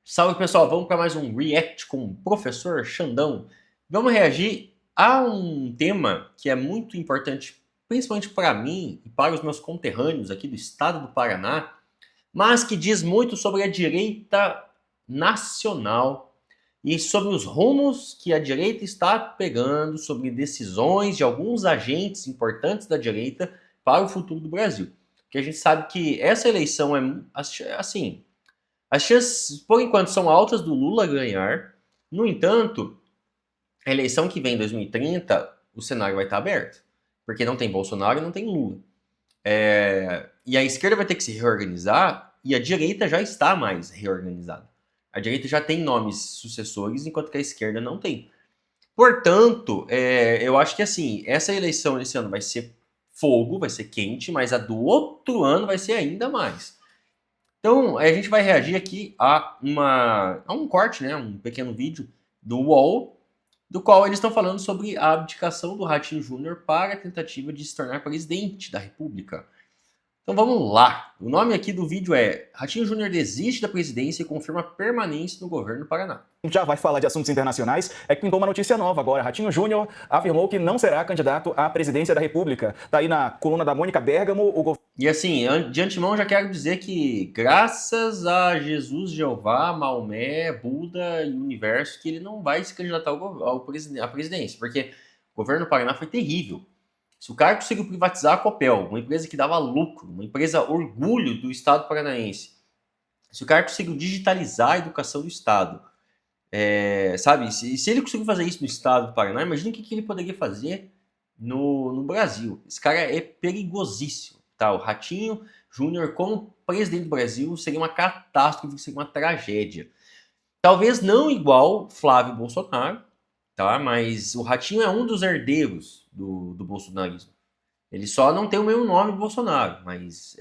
Salve pessoal, vamos para mais um React com o professor Xandão. Vamos reagir a um tema que é muito importante, principalmente para mim e para os meus conterrâneos aqui do estado do Paraná, mas que diz muito sobre a direita nacional e sobre os rumos que a direita está pegando, sobre decisões de alguns agentes importantes da direita para o futuro do Brasil. Porque a gente sabe que essa eleição é assim. As chances, por enquanto, são altas do Lula ganhar. No entanto, a eleição que vem em 2030, o cenário vai estar aberto. Porque não tem Bolsonaro e não tem Lula. E a esquerda vai ter que se reorganizar e a direita já está mais reorganizada. A direita já tem nomes sucessores, enquanto que a esquerda não tem. Portanto, eu acho que assim, essa eleição esse ano vai ser fogo, vai ser quente, mas a do outro ano vai ser ainda mais. Então, a gente vai reagir aqui a um corte, né, um pequeno vídeo do UOL, do qual eles estão falando sobre a abdicação do Ratinho Júnior para a tentativa de se tornar presidente da República. Então vamos lá. O nome aqui do vídeo é Ratinho Júnior desiste da presidência e confirma permanência no governo do Paraná. Já vai falar de assuntos internacionais, é que pintou uma notícia nova agora. Ratinho Júnior afirmou que não será candidato à presidência da República. Tá aí na coluna da Mônica Bergamo. E assim, de antemão já quero dizer que graças a Jesus, Jeová, Maomé, Buda e o universo, que ele não vai se candidatar à presidência, porque o governo do Paraná foi terrível. Se o cara conseguiu privatizar a Copel, uma empresa que dava lucro, uma empresa orgulho do Estado paranaense, se o cara conseguiu digitalizar a educação do Estado, sabe? Se ele conseguiu fazer isso no Estado do Paraná, imagina o que ele poderia fazer no Brasil. Esse cara é perigosíssimo, tá? O Ratinho Júnior como presidente do Brasil seria uma catástrofe, seria uma tragédia. Talvez não igual Flávio Bolsonaro, tá? Mas o Ratinho é um dos herdeiros do bolsonarismo. Ele só não tem o mesmo nome do Bolsonaro, mas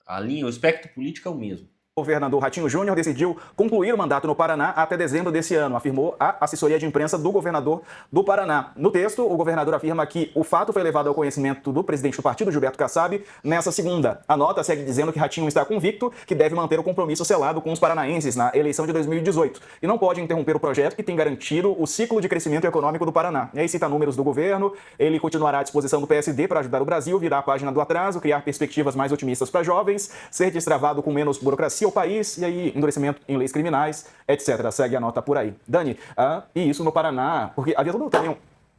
a linha, o espectro político é o mesmo. O governador Ratinho Júnior decidiu concluir o mandato no Paraná até dezembro desse ano, afirmou a assessoria de imprensa do governador do Paraná. No texto, o governador afirma que o fato foi levado ao conhecimento do presidente do partido, Gilberto Kassab, nessa segunda. A nota segue dizendo que Ratinho está convicto que deve manter o compromisso selado com os paranaenses na eleição de 2018 e não pode interromper o projeto que tem garantido o ciclo de crescimento econômico do Paraná. E aí cita números do governo, ele continuará à disposição do PSD para ajudar o Brasil, virar a página do atraso, criar perspectivas mais otimistas para jovens, ser destravado com menos burocracia ao país, e aí endurecimento em leis criminais, etc. Segue a nota por aí. Dani, e isso no Paraná, porque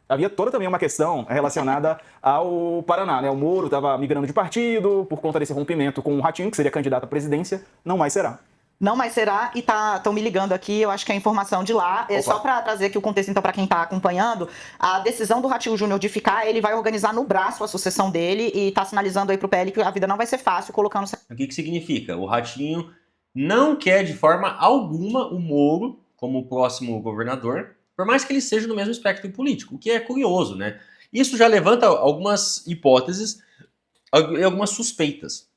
havia toda também uma questão relacionada ao Paraná, né? O Moro estava migrando de partido por conta desse rompimento com o Ratinho, que seria candidato à presidência, não mais será. Não mais será, e estão me ligando aqui, eu acho que é informação de lá. Só para trazer aqui o contexto, então, para quem está acompanhando, a decisão do Ratinho Júnior de ficar, ele vai organizar no braço a sucessão dele e está sinalizando aí para o PL que a vida não vai ser fácil, colocando... O que significa? O Ratinho não quer de forma alguma o Moro como próximo governador, por mais que ele seja no mesmo espectro político, o que é curioso, né? Isso já levanta algumas hipóteses e algumas suspeitas.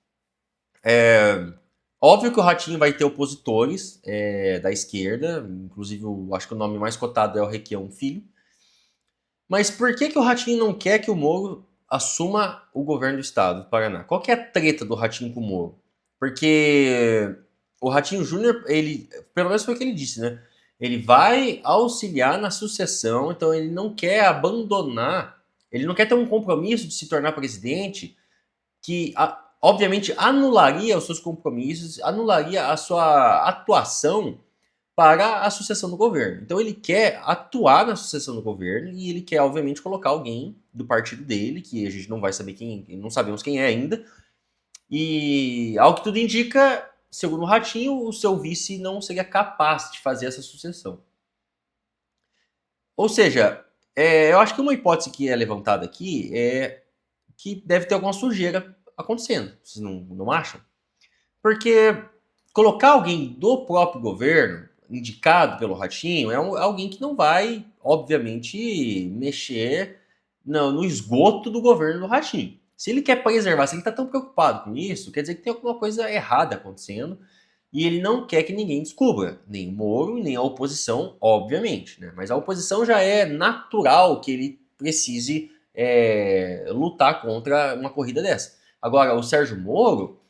Óbvio que o Ratinho vai ter opositores da esquerda, inclusive acho que o nome mais cotado é o Requião Filho. Mas por que o Ratinho não quer que o Moro assuma o governo do estado do Paraná? Qual que é a treta do Ratinho com o Moro? Porque o Ratinho Júnior, ele, pelo menos foi o que ele disse, né? Ele vai auxiliar na sucessão, então ele não quer abandonar, ele não quer ter um compromisso de se tornar presidente que, obviamente, anularia os seus compromissos, anularia a sua atuação para a sucessão do governo. Então ele quer atuar na sucessão do governo e ele quer, obviamente, colocar alguém do partido dele, que a gente não vai saber quem, não sabemos quem é ainda. E, ao que tudo indica, segundo o Ratinho, o seu vice não seria capaz de fazer essa sucessão. Ou seja, eu acho que uma hipótese que é levantada aqui é que deve ter alguma sujeira acontecendo. Vocês não acham? Porque colocar alguém do próprio governo, indicado pelo Ratinho, alguém que não vai, obviamente, mexer no esgoto do governo do Ratinho. Se ele quer preservar, se ele está tão preocupado com isso, quer dizer que tem alguma coisa errada acontecendo e ele não quer que ninguém descubra, nem o Moro, nem a oposição, obviamente. Né? Mas a oposição já é natural que ele precise lutar contra uma corrida dessa. Agora, o Sérgio Moro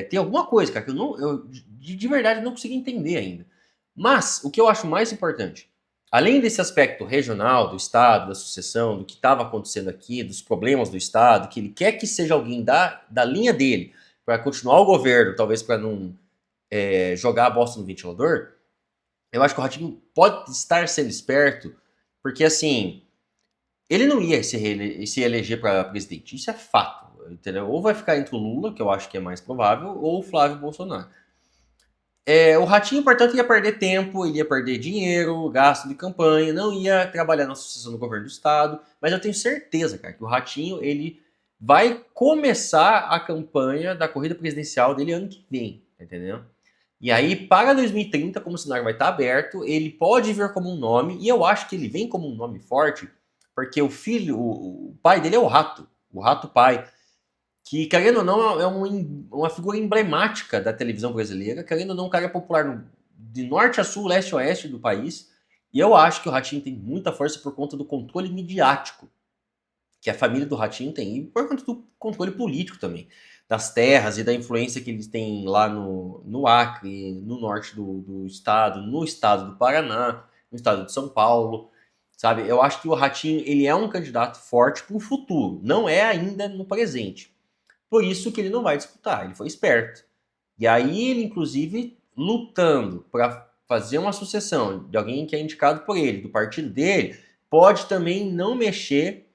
tem alguma coisa, cara, que eu de verdade não consigo entender ainda. Mas o que eu acho mais importante, além desse aspecto regional do Estado, da sucessão, do que estava acontecendo aqui, dos problemas do Estado, que ele quer que seja alguém da linha dele para continuar o governo, talvez para não jogar a bosta no ventilador, eu acho que o Ratinho pode estar sendo esperto, porque assim, ele não ia se eleger para presidente, isso é fato, entendeu? Ou vai ficar entre o Lula, que eu acho que é mais provável, ou o Flávio Bolsonaro. O Ratinho, portanto, ia perder tempo, ele ia perder dinheiro, gasto de campanha, não ia trabalhar na sucessão do governo do Estado, mas eu tenho certeza, cara, que o Ratinho, ele vai começar a campanha da corrida presidencial dele ano que vem, tá entendendo? E aí, para 2030, como o cenário vai estar aberto, ele pode vir como um nome, e eu acho que ele vem como um nome forte, porque o filho, o pai dele é o Rato pai, que, querendo ou não, é uma figura emblemática da televisão brasileira. Querendo ou não, um cara popular de norte a sul, leste a oeste do país. E eu acho que o Ratinho tem muita força por conta do controle midiático que a família do Ratinho tem. E por conta do controle político também. Das terras e da influência que eles têm lá no Acre, no norte do estado, no estado do Paraná, no estado de São Paulo. Sabe? Eu acho que o Ratinho ele é um candidato forte para o futuro. Não é ainda no presente. Por isso que ele não vai disputar, ele foi esperto. E aí ele, inclusive, lutando para fazer uma sucessão de alguém que é indicado por ele, do partido dele, pode também não mexer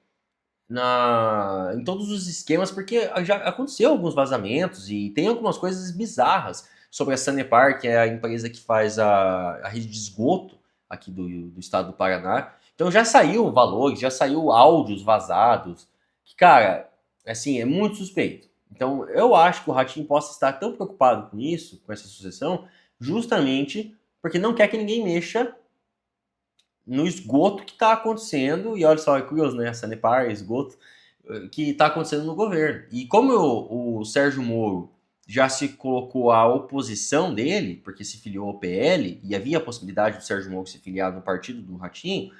em todos os esquemas, porque já aconteceu alguns vazamentos e tem algumas coisas bizarras sobre a Sanepar, que é a empresa que faz a rede de esgoto aqui do estado do Paraná. Então já saiu valores, já saiu áudios vazados, que, cara, assim, é muito suspeito. Então, eu acho que o Ratinho possa estar tão preocupado com isso, com essa sucessão, justamente porque não quer que ninguém mexa no esgoto que está acontecendo, e olha só, é curioso, né, a Sanepar, esgoto, que está acontecendo no governo. E como o Sérgio Moro já se colocou à oposição dele, porque se filiou ao PL, e havia a possibilidade do Sérgio Moro se filiar no partido do Ratinho,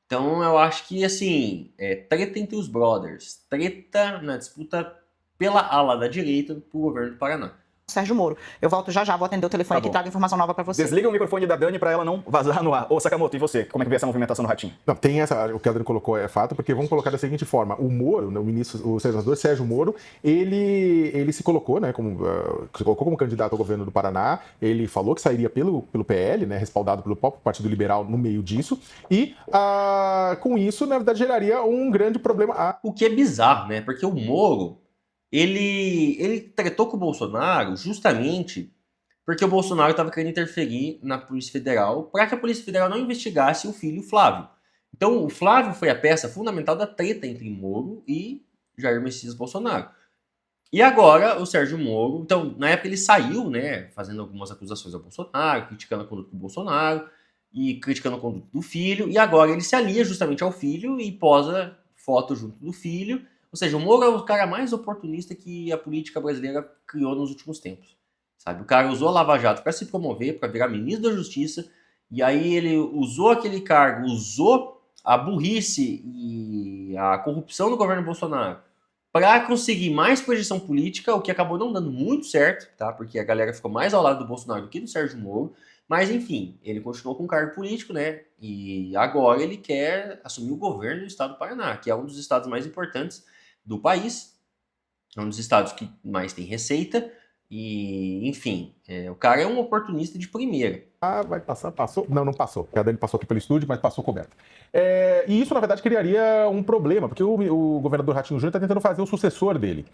então eu acho que, assim, treta entre os brothers, treta na disputa pela ala da direita pro governo do Paraná. Sérgio Moro. Eu volto já, vou atender o telefone aqui e trago informação nova para você. Desliga o microfone da Dani para ela não vazar no ar. Ô, Sakamoto, e você? Como é que vê essa movimentação no Ratinho? Não, tem o que a Dani colocou é fato, porque vamos colocar da seguinte forma: o Moro, o senador Sérgio Moro, ele se colocou, né, se colocou como candidato ao governo do Paraná, ele falou que sairia pelo PL, né, respaldado pelo próprio Partido Liberal no meio disso, e com isso, na verdade, geraria um grande problema. O que é bizarro, né? Porque o Moro, ele tretou com o Bolsonaro justamente porque o Bolsonaro estava querendo interferir na Polícia Federal para que a Polícia Federal não investigasse o filho Flávio. Então, o Flávio foi a peça fundamental da treta entre Moro e Jair Messias Bolsonaro. E agora, o Sérgio Moro, então, na época ele saiu, né, fazendo algumas acusações ao Bolsonaro, criticando a conduta do Bolsonaro e criticando a conduta do filho, e agora ele se alia justamente ao filho e posa foto junto do filho. Ou seja, o Moro é o cara mais oportunista que a política brasileira criou nos últimos tempos. Sabe? O cara usou a Lava Jato para se promover, para virar ministro da Justiça, e aí ele usou aquele cargo, usou a burrice e a corrupção do governo Bolsonaro para conseguir mais projeção política, o que acabou não dando muito certo, tá? Porque a galera ficou mais ao lado do Bolsonaro do que do Sérgio Moro. Mas, enfim, ele continuou com um cargo político, né? E agora ele quer assumir o governo do estado do Paraná, que é um dos estados mais importantes do país, é um dos estados que mais tem receita, e, enfim, o cara é um oportunista de primeira. Vai passar, passou? Não passou, porque a Dani passou aqui pelo estúdio, mas passou coberta. E isso, na verdade, criaria um problema, porque o governador Ratinho Júnior está tentando fazer o sucessor dele.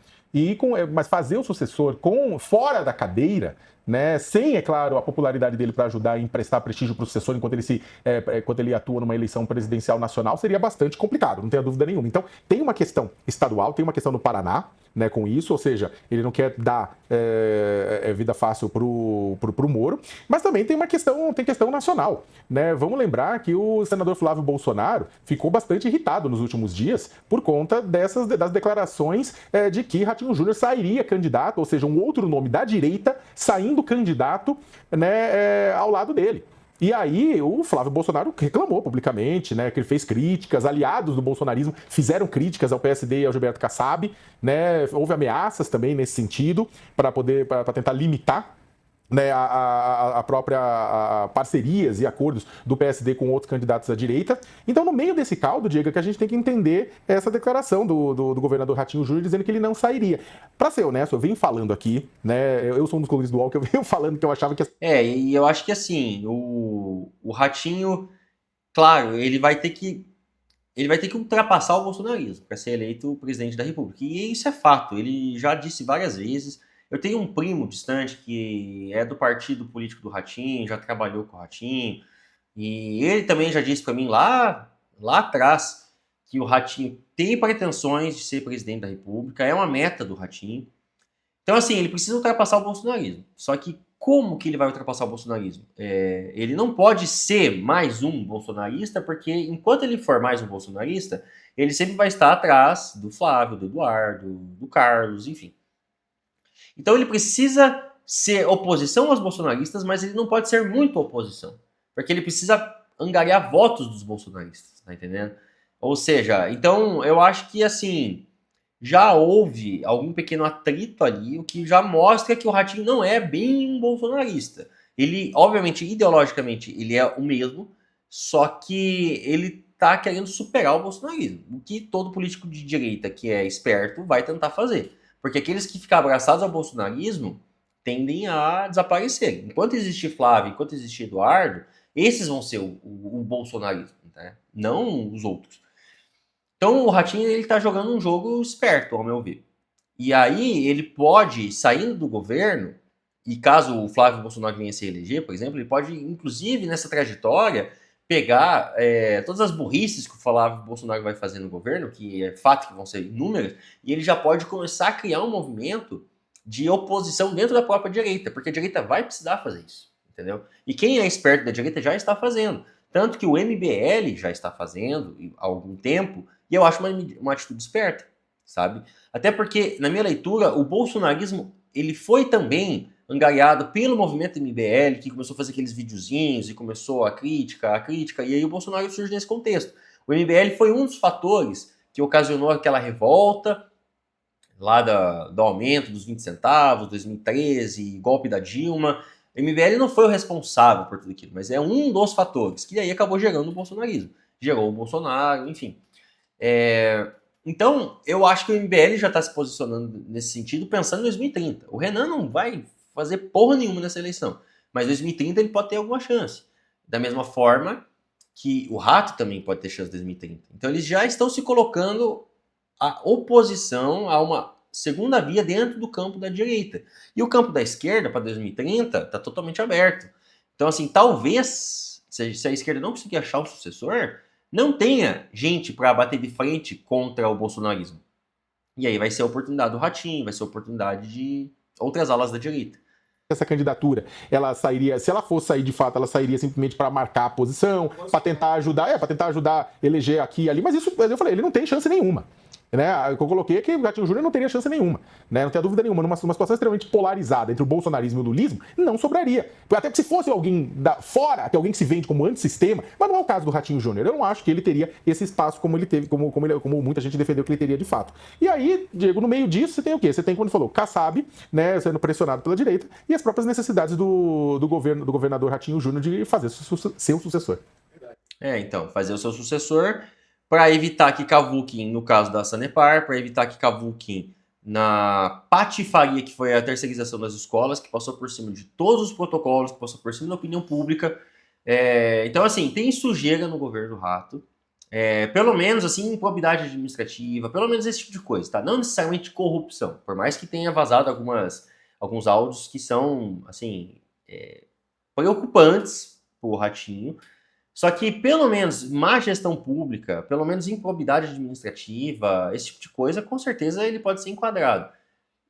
Mas fazer o sucessor fora da cadeira, né, sem, é claro, a popularidade dele para ajudar a emprestar prestígio para o sucessor enquanto ele atua numa eleição presidencial nacional, seria bastante complicado, não tenha dúvida nenhuma. Então, tem uma questão estadual, tem uma questão no Paraná, né, com isso, ou seja, ele não quer dar vida fácil pro Moro, mas também tem questão nacional, né? Vamos lembrar que o senador Flávio Bolsonaro ficou bastante irritado nos últimos dias por conta das declarações de que Ratinho Júnior sairia candidato, ou seja, um outro nome da direita saindo candidato, né, ao lado dele. E aí o Flávio Bolsonaro reclamou publicamente, né, que ele fez críticas, aliados do bolsonarismo fizeram críticas ao PSD e ao Gilberto Kassab, né, houve ameaças também nesse sentido para tentar limitar né, a própria parcerias e acordos do PSD com outros candidatos à direita. Então, no meio desse caldo, Diego, que a gente tem que entender essa declaração do governador Ratinho Júnior dizendo que ele não sairia. Para ser honesto, eu venho falando aqui, né, eu sou um dos colunistas do UOL, que eu venho falando que eu achava que... E eu acho que assim, o Ratinho, claro, ele vai ter que ultrapassar o bolsonarismo para ser eleito presidente da República. E isso é fato, ele já disse várias vezes. Eu tenho um primo distante que é do partido político do Ratinho, já trabalhou com o Ratinho, e ele também já disse para mim lá atrás que o Ratinho tem pretensões de ser presidente da República, é uma meta do Ratinho. Então, assim, ele precisa ultrapassar o bolsonarismo. Só que como que ele vai ultrapassar o bolsonarismo? Ele não pode ser mais um bolsonarista, porque enquanto ele for mais um bolsonarista, ele sempre vai estar atrás do Flávio, do Eduardo, do Carlos, enfim. Então ele precisa ser oposição aos bolsonaristas, mas ele não pode ser muito oposição, porque ele precisa angariar votos dos bolsonaristas, tá entendendo? Ou seja, então eu acho que assim, já houve algum pequeno atrito ali, o que já mostra que o Ratinho não é bem um bolsonarista. Ele, obviamente, ideologicamente, ele é o mesmo, só que ele tá querendo superar o bolsonarismo, o que todo político de direita que é esperto vai tentar fazer. Porque aqueles que ficam abraçados ao bolsonarismo tendem a desaparecer. Enquanto existir Flávio, enquanto existir Eduardo, esses vão ser o bolsonarismo, né? Não os outros. Então o Ratinho ele tá jogando um jogo esperto, ao meu ver. E aí ele pode, saindo do governo, e caso o Flávio Bolsonaro venha se eleger, por exemplo, ele pode, inclusive, nessa trajetória, pegar todas as burrices que o Flávio Bolsonaro vai fazer no governo, que é fato que vão ser inúmeras, e ele já pode começar a criar um movimento de oposição dentro da própria direita, porque a direita vai precisar fazer isso, entendeu? E quem é esperto da direita já está fazendo. Tanto que o MBL já está fazendo há algum tempo, e eu acho uma atitude esperta, sabe? Até porque, na minha leitura, o bolsonarismo ele foi também angariado pelo movimento MBL, que começou a fazer aqueles videozinhos e começou a crítica, e aí o Bolsonaro surge nesse contexto. O MBL foi um dos fatores que ocasionou aquela revolta lá do aumento dos 20 centavos, 2013, golpe da Dilma. O MBL não foi o responsável por tudo aquilo, mas é um dos fatores, que aí acabou gerando o bolsonarismo. Gerou o Bolsonaro, enfim. Então, eu acho que o MBL já está se posicionando nesse sentido, pensando em 2030. O Renan não vai fazer porra nenhuma nessa eleição, mas em 2030 ele pode ter alguma chance. Da mesma forma que o Rato também pode ter chance em 2030. Então, eles já estão se colocando a oposição a uma segunda via dentro do campo da direita. E o campo da esquerda, para 2030, está totalmente aberto. Então, assim, talvez, se a esquerda não conseguir achar o sucessor, não tenha gente para bater de frente contra o bolsonarismo. E aí vai ser a oportunidade do Ratinho, vai ser a oportunidade de outras alas da direita. Essa candidatura, ela sairia, se ela fosse sair de fato, ela sairia simplesmente para marcar a posição, para tentar ajudar, a eleger aqui e ali, mas isso, eu falei, ele não tem chance nenhuma. Né? O que eu coloquei é que o Ratinho Júnior não teria chance nenhuma, né? Não tenho dúvida nenhuma. Numa situação extremamente polarizada entre o bolsonarismo e o lulismo, não sobraria. Até porque se fosse alguém fora, que alguém que se vende como antissistema, mas não é o caso do Ratinho Júnior. Eu não acho que ele teria esse espaço como ele teve, como muita gente defendeu que ele teria de fato. E aí, Diego, no meio disso, você tem o quê? Você tem, como ele falou, Kassab, né, sendo pressionado pela direita, e as próprias necessidades do governador Ratinho Júnior de fazer seu sucessor. Então, fazer o seu sucessor para evitar que cavuquem, no caso da Sanepar, para evitar que cavuquem na patifaria que foi a terceirização das escolas, que passou por cima de todos os protocolos, que passou por cima da opinião pública. Então, assim, tem sujeira no governo Rato, pelo menos, assim, improbidade administrativa, pelo menos esse tipo de coisa, tá? Não necessariamente corrupção, por mais que tenha vazado alguns áudios que são, assim, preocupantes pro Ratinho. Só que, pelo menos, má gestão pública, pelo menos improbidade administrativa, esse tipo de coisa, com certeza ele pode ser enquadrado.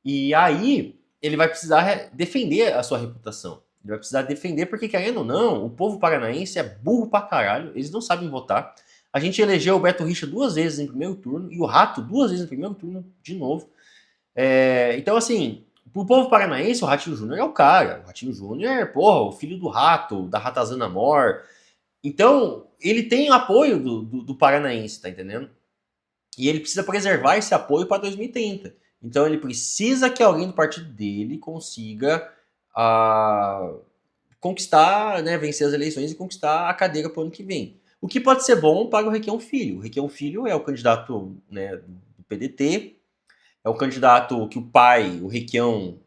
E aí, ele vai precisar defender a sua reputação. Ele vai precisar defender, porque, querendo ou não, o povo paranaense é burro pra caralho, eles não sabem votar. A gente elegeu o Beto Richa 2 vezes em primeiro turno, e o Rato 2 vezes em primeiro turno, de novo. Então, assim, pro povo paranaense, o Ratinho Júnior é o cara. O Ratinho Júnior, porra, o filho do Rato, da Ratazana Mor. Então, ele tem o apoio do paranaense, tá entendendo? E ele precisa preservar esse apoio para 2030. Então, ele precisa que alguém do partido dele consiga a conquistar, né, vencer as eleições e conquistar a cadeira para o ano que vem. O que pode ser bom para o Requião Filho. O Requião Filho é o candidato, né, do PDT, é o candidato que o pai, o Requião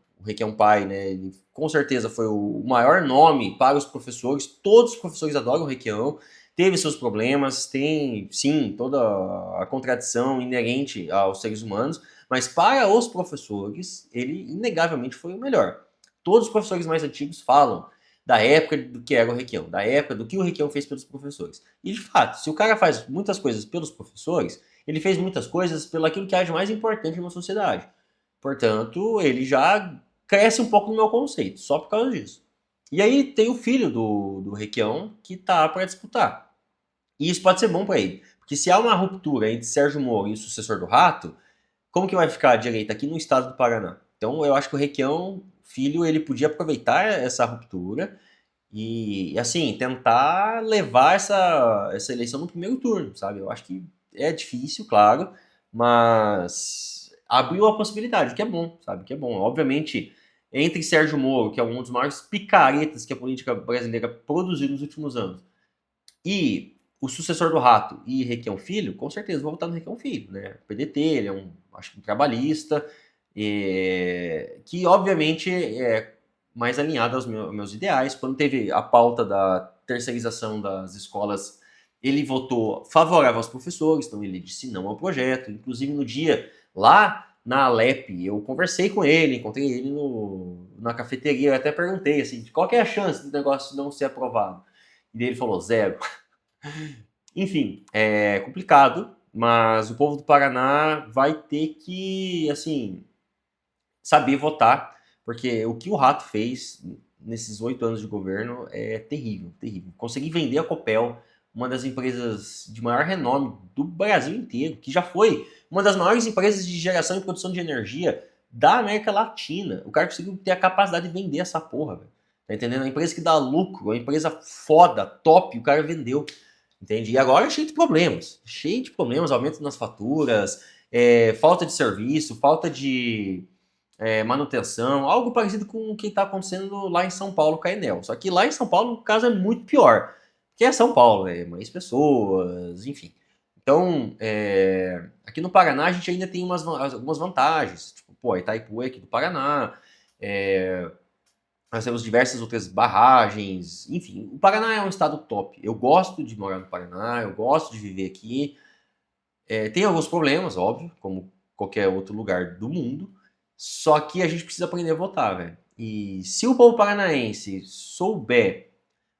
pai, né, ele com certeza foi o maior nome para os professores. Todos os professores adoram o Requião. Teve seus problemas, tem, sim, toda a contradição inerente aos seres humanos, mas para os professores, ele inegavelmente foi o melhor. Todos os professores mais antigos falam da época do que era o Requião, da época do que o Requião fez pelos professores. E, de fato, se o cara faz muitas coisas pelos professores, ele fez muitas coisas pelo aquilo que há de mais importante numa sociedade. Portanto, ele já cresce um pouco no meu conceito, só por causa disso. E aí tem o filho do Requião que tá para disputar. E isso pode ser bom para ele. Porque se há uma ruptura entre Sérgio Moro e o sucessor do Rato, como que vai ficar a direita aqui no estado do Paraná? Então eu acho que o Requião Filho, ele podia aproveitar essa ruptura e, assim, tentar levar essa eleição no primeiro turno, sabe? Eu acho que é difícil, claro, mas abriu a possibilidade, o que é bom, sabe? O que é bom. Obviamente, entre Sérgio Moro, que é um dos maiores picaretas que a política brasileira produziu nos últimos anos, e o sucessor do Rato e Requião Filho, com certeza vou votar no Requião Filho, né? O PDT, ele é acho que um trabalhista, que obviamente é mais alinhado aos meus ideais. Quando teve a pauta da terceirização das escolas, ele votou favorável aos professores, então ele disse não ao projeto. Inclusive no dia lá na Alep, eu conversei com ele, encontrei ele na cafeteria, eu até perguntei assim, qual que é a chance do negócio não ser aprovado? E ele falou 0. Enfim, é complicado, mas o povo do Paraná vai ter que, assim, saber votar, porque o que o Rato fez nesses 8 anos de governo é terrível, terrível. Consegui vender a Copel, uma das empresas de maior renome do Brasil inteiro, que já foi uma das maiores empresas de geração e produção de energia da América Latina. O cara conseguiu ter a capacidade de vender essa porra, velho. Tá entendendo? A empresa que dá lucro, a empresa foda, top, o cara vendeu. Entende? E agora é cheio de problemas, aumento nas faturas, falta de serviço, falta de manutenção, algo parecido com o que está acontecendo lá em São Paulo com a Enel. Só que lá em São Paulo o caso é muito pior, porque é São Paulo, mais pessoas, enfim. Então, aqui no Paraná a gente ainda tem algumas vantagens, tipo, pô, Itaipu é aqui do Paraná, nós temos diversas outras barragens, enfim, o Paraná é um estado top. Eu gosto de morar no Paraná, eu gosto de viver aqui. Tem alguns problemas, óbvio, como qualquer outro lugar do mundo, só que a gente precisa aprender a votar, velho. E se o povo paranaense souber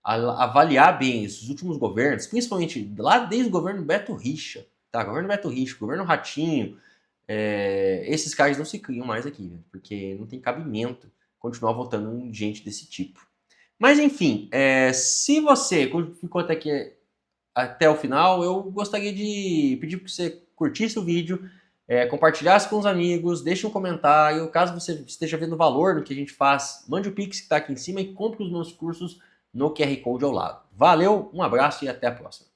avaliar bem esses últimos governos, principalmente lá desde o governo Beto Richa, tá? Governo Beto Richa, governo Ratinho, esses caras não se criam mais aqui, velho, porque não tem cabimento continuar votando em gente desse tipo. Mas enfim, se você ficou até o final, eu gostaria de pedir para você curtisse o vídeo, compartilhasse com os amigos, deixe um comentário. Caso você esteja vendo valor no que a gente faz, mande o Pix que está aqui em cima e compre os meus cursos no QR Code ao lado. Valeu, um abraço e até a próxima.